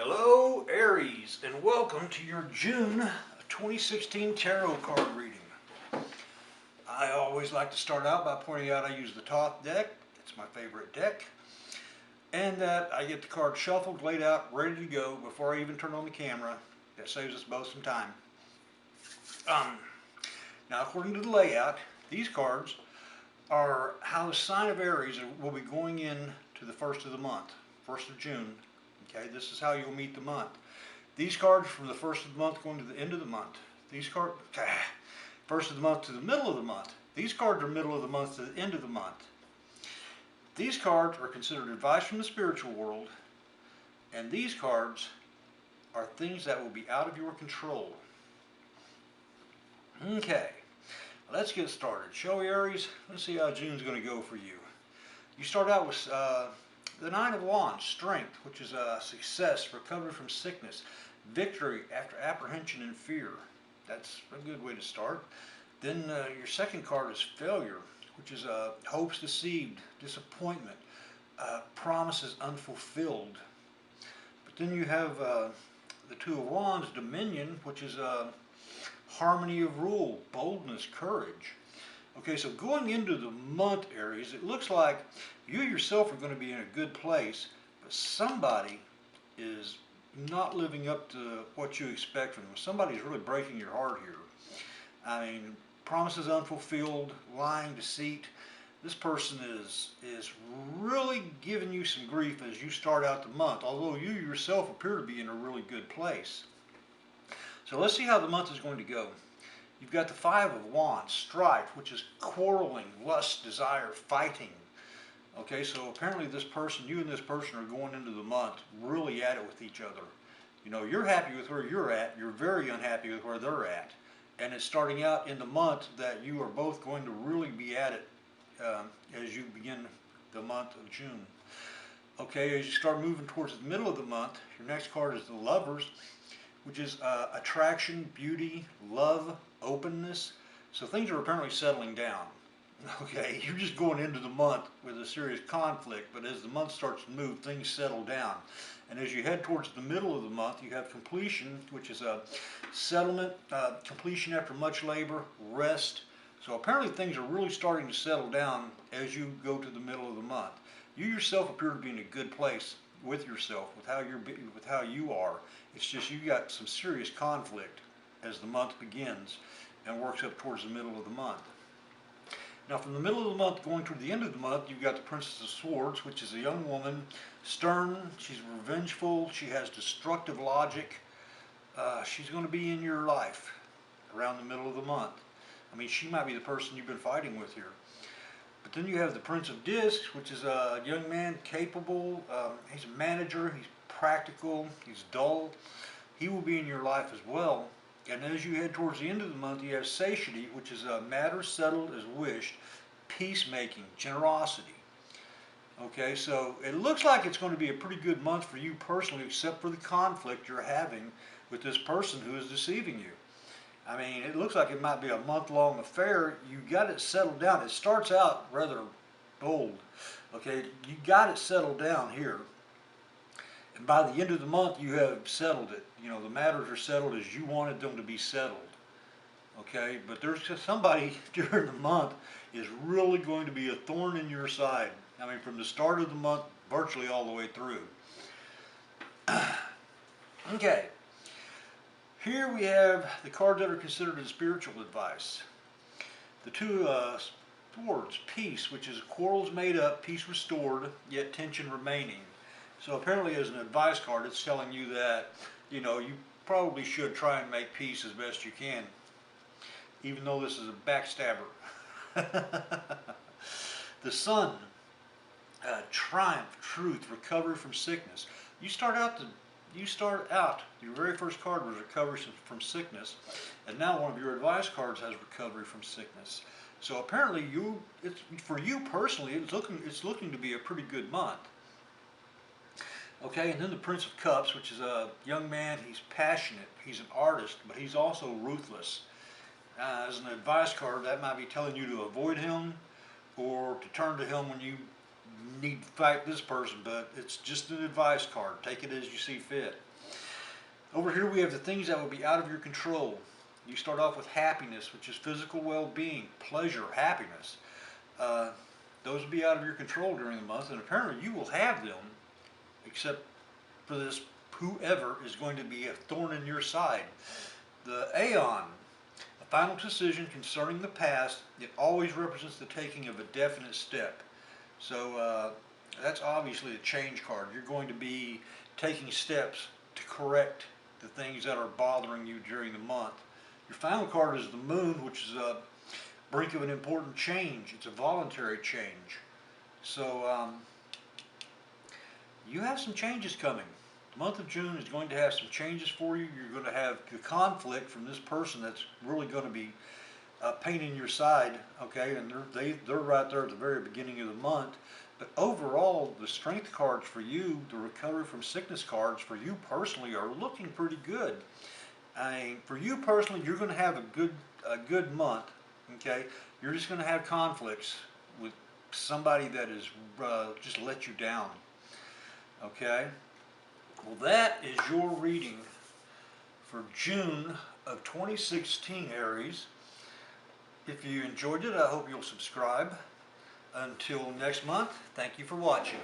Hello Aries, and welcome to your June 2016 tarot card reading. I always like to start out by pointing out I use the Thoth deck. It's my favorite deck. And that I get the cards shuffled, laid out, ready to go before I even turn on the camera. That saves us both some time. Now according to the layout, these cards are how the sign of Aries will be going in to the first of the month, 1st of June. Okay, this is how you'll meet the month. These cards from the first of the month going to the end of the month. These cards, first of the month to the middle of the month. These cards are middle of the month to the end of the month. These cards are considered advice from the spiritual world, and these cards are things that will be out of your control. Okay, let's get started. Shall we, Aries? Let's see how June's going to go for you. You start out with the Nine of Wands, strength, which is success, recovery from sickness, victory after apprehension and fear. That's a good way to start. Then your second card is failure, which is hopes deceived, disappointment, promises unfulfilled. But then you have the Two of Wands, dominion, which is harmony of rule, boldness, courage. Okay, so going into the month, Aries, it looks like you yourself are going to be in a good place, but somebody is not living up to what you expect from them. Somebody's really breaking your heart here. I mean, promises unfulfilled, lying, deceit. This person is really giving you some grief as you start out the month, although you yourself appear to be in a really good place. So let's see how the month is going to go. You've got the Five of Wands, strife, which is quarreling, lust, desire, fighting. Okay, so apparently this person, you and this person are going into the month really at it with each other. You know, you're happy with where you're at, you're very unhappy with where they're at. And it's starting out in the month that you are both going to really be at it as you begin the month of June. Okay, as you start moving towards the middle of the month, your next card is the Lovers, which is attraction, beauty, love, openness. So things are apparently settling down. Okay, you're just going into the month with a serious conflict, but as the month starts to move, things settle down. And as you head towards the middle of the month, you have completion, which is a settlement, completion after much labor, rest. So apparently things are really starting to settle down as you go to the middle of the month. You yourself appear to be in a good place with yourself, with how you are. It's just you got some serious conflict as the month begins and works up towards the middle of the month. Now from the middle of the month going toward the end of the month, you've got the Princess of Swords, which is a young woman, stern, she's revengeful, she has destructive logic. She's going to be in your life around the middle of the month. I mean, she might be the person you've been fighting with here. But then you have the Prince of Discs, which is a young man, capable, he's a manager, he's practical, he's dull. He will be in your life as well. And as you head towards the end of the month, you have satiety, which is a matter settled as wished, peacemaking, generosity. Okay, so it looks like it's going to be a pretty good month for you personally, except for the conflict you're having with this person who is deceiving you. I mean, it looks like it might be a month-long affair. You got it settled down. It starts out rather bold. Okay, you got it settled down here. And by the end of the month, you have settled it. You know, the matters are settled as you wanted them to be settled. Okay, but there's just somebody during the month is really going to be a thorn in your side. I mean, from the start of the month, virtually all the way through. Okay, here we have the cards that are considered as spiritual advice. The Two Swords, peace, which is quarrels made up, peace restored, yet tension remaining. So apparently as an advice card, it's telling you that, you know, you probably should try and make peace as best you can, even though this is a backstabber. The Sun, triumph, truth, recovery from sickness. You start out, your very first card was recovery from sickness, and now one of your advice cards has recovery from sickness. So apparently for you personally, it's looking to be a pretty good month. Okay, and then the Prince of Cups, which is a young man, he's passionate, he's an artist, but he's also ruthless. As an advice card, that might be telling you to avoid him or to turn to him when you need to fight this person, but it's just an advice card. Take it as you see fit. Over here we have the things that will be out of your control. You start off with happiness, which is physical well-being, pleasure, happiness. Those will be out of your control during the month, and apparently you will have them, except for this whoever is going to be a thorn in your side. The Aeon, a final decision concerning the past, it always represents the taking of a definite step. So that's obviously a change card. You're going to be taking steps to correct the things that are bothering you during the month. Your final card is the Moon, which is a brink of an important change. It's a voluntary change. So you have some changes coming. The month of June is going to have some changes for you. You're going to have the conflict from this person that's really going to be a pain in your side, okay? And they're right there at the very beginning of the month. But overall, the strength cards for you, the recovery from sickness cards for you personally are looking pretty good. For you personally, you're going to have a good month, okay? You're just going to have conflicts with somebody that is just let you down, okay? Well, that is your reading for June of 2016, Aries. If you enjoyed it, I hope you'll subscribe. Until next month, thank you for watching.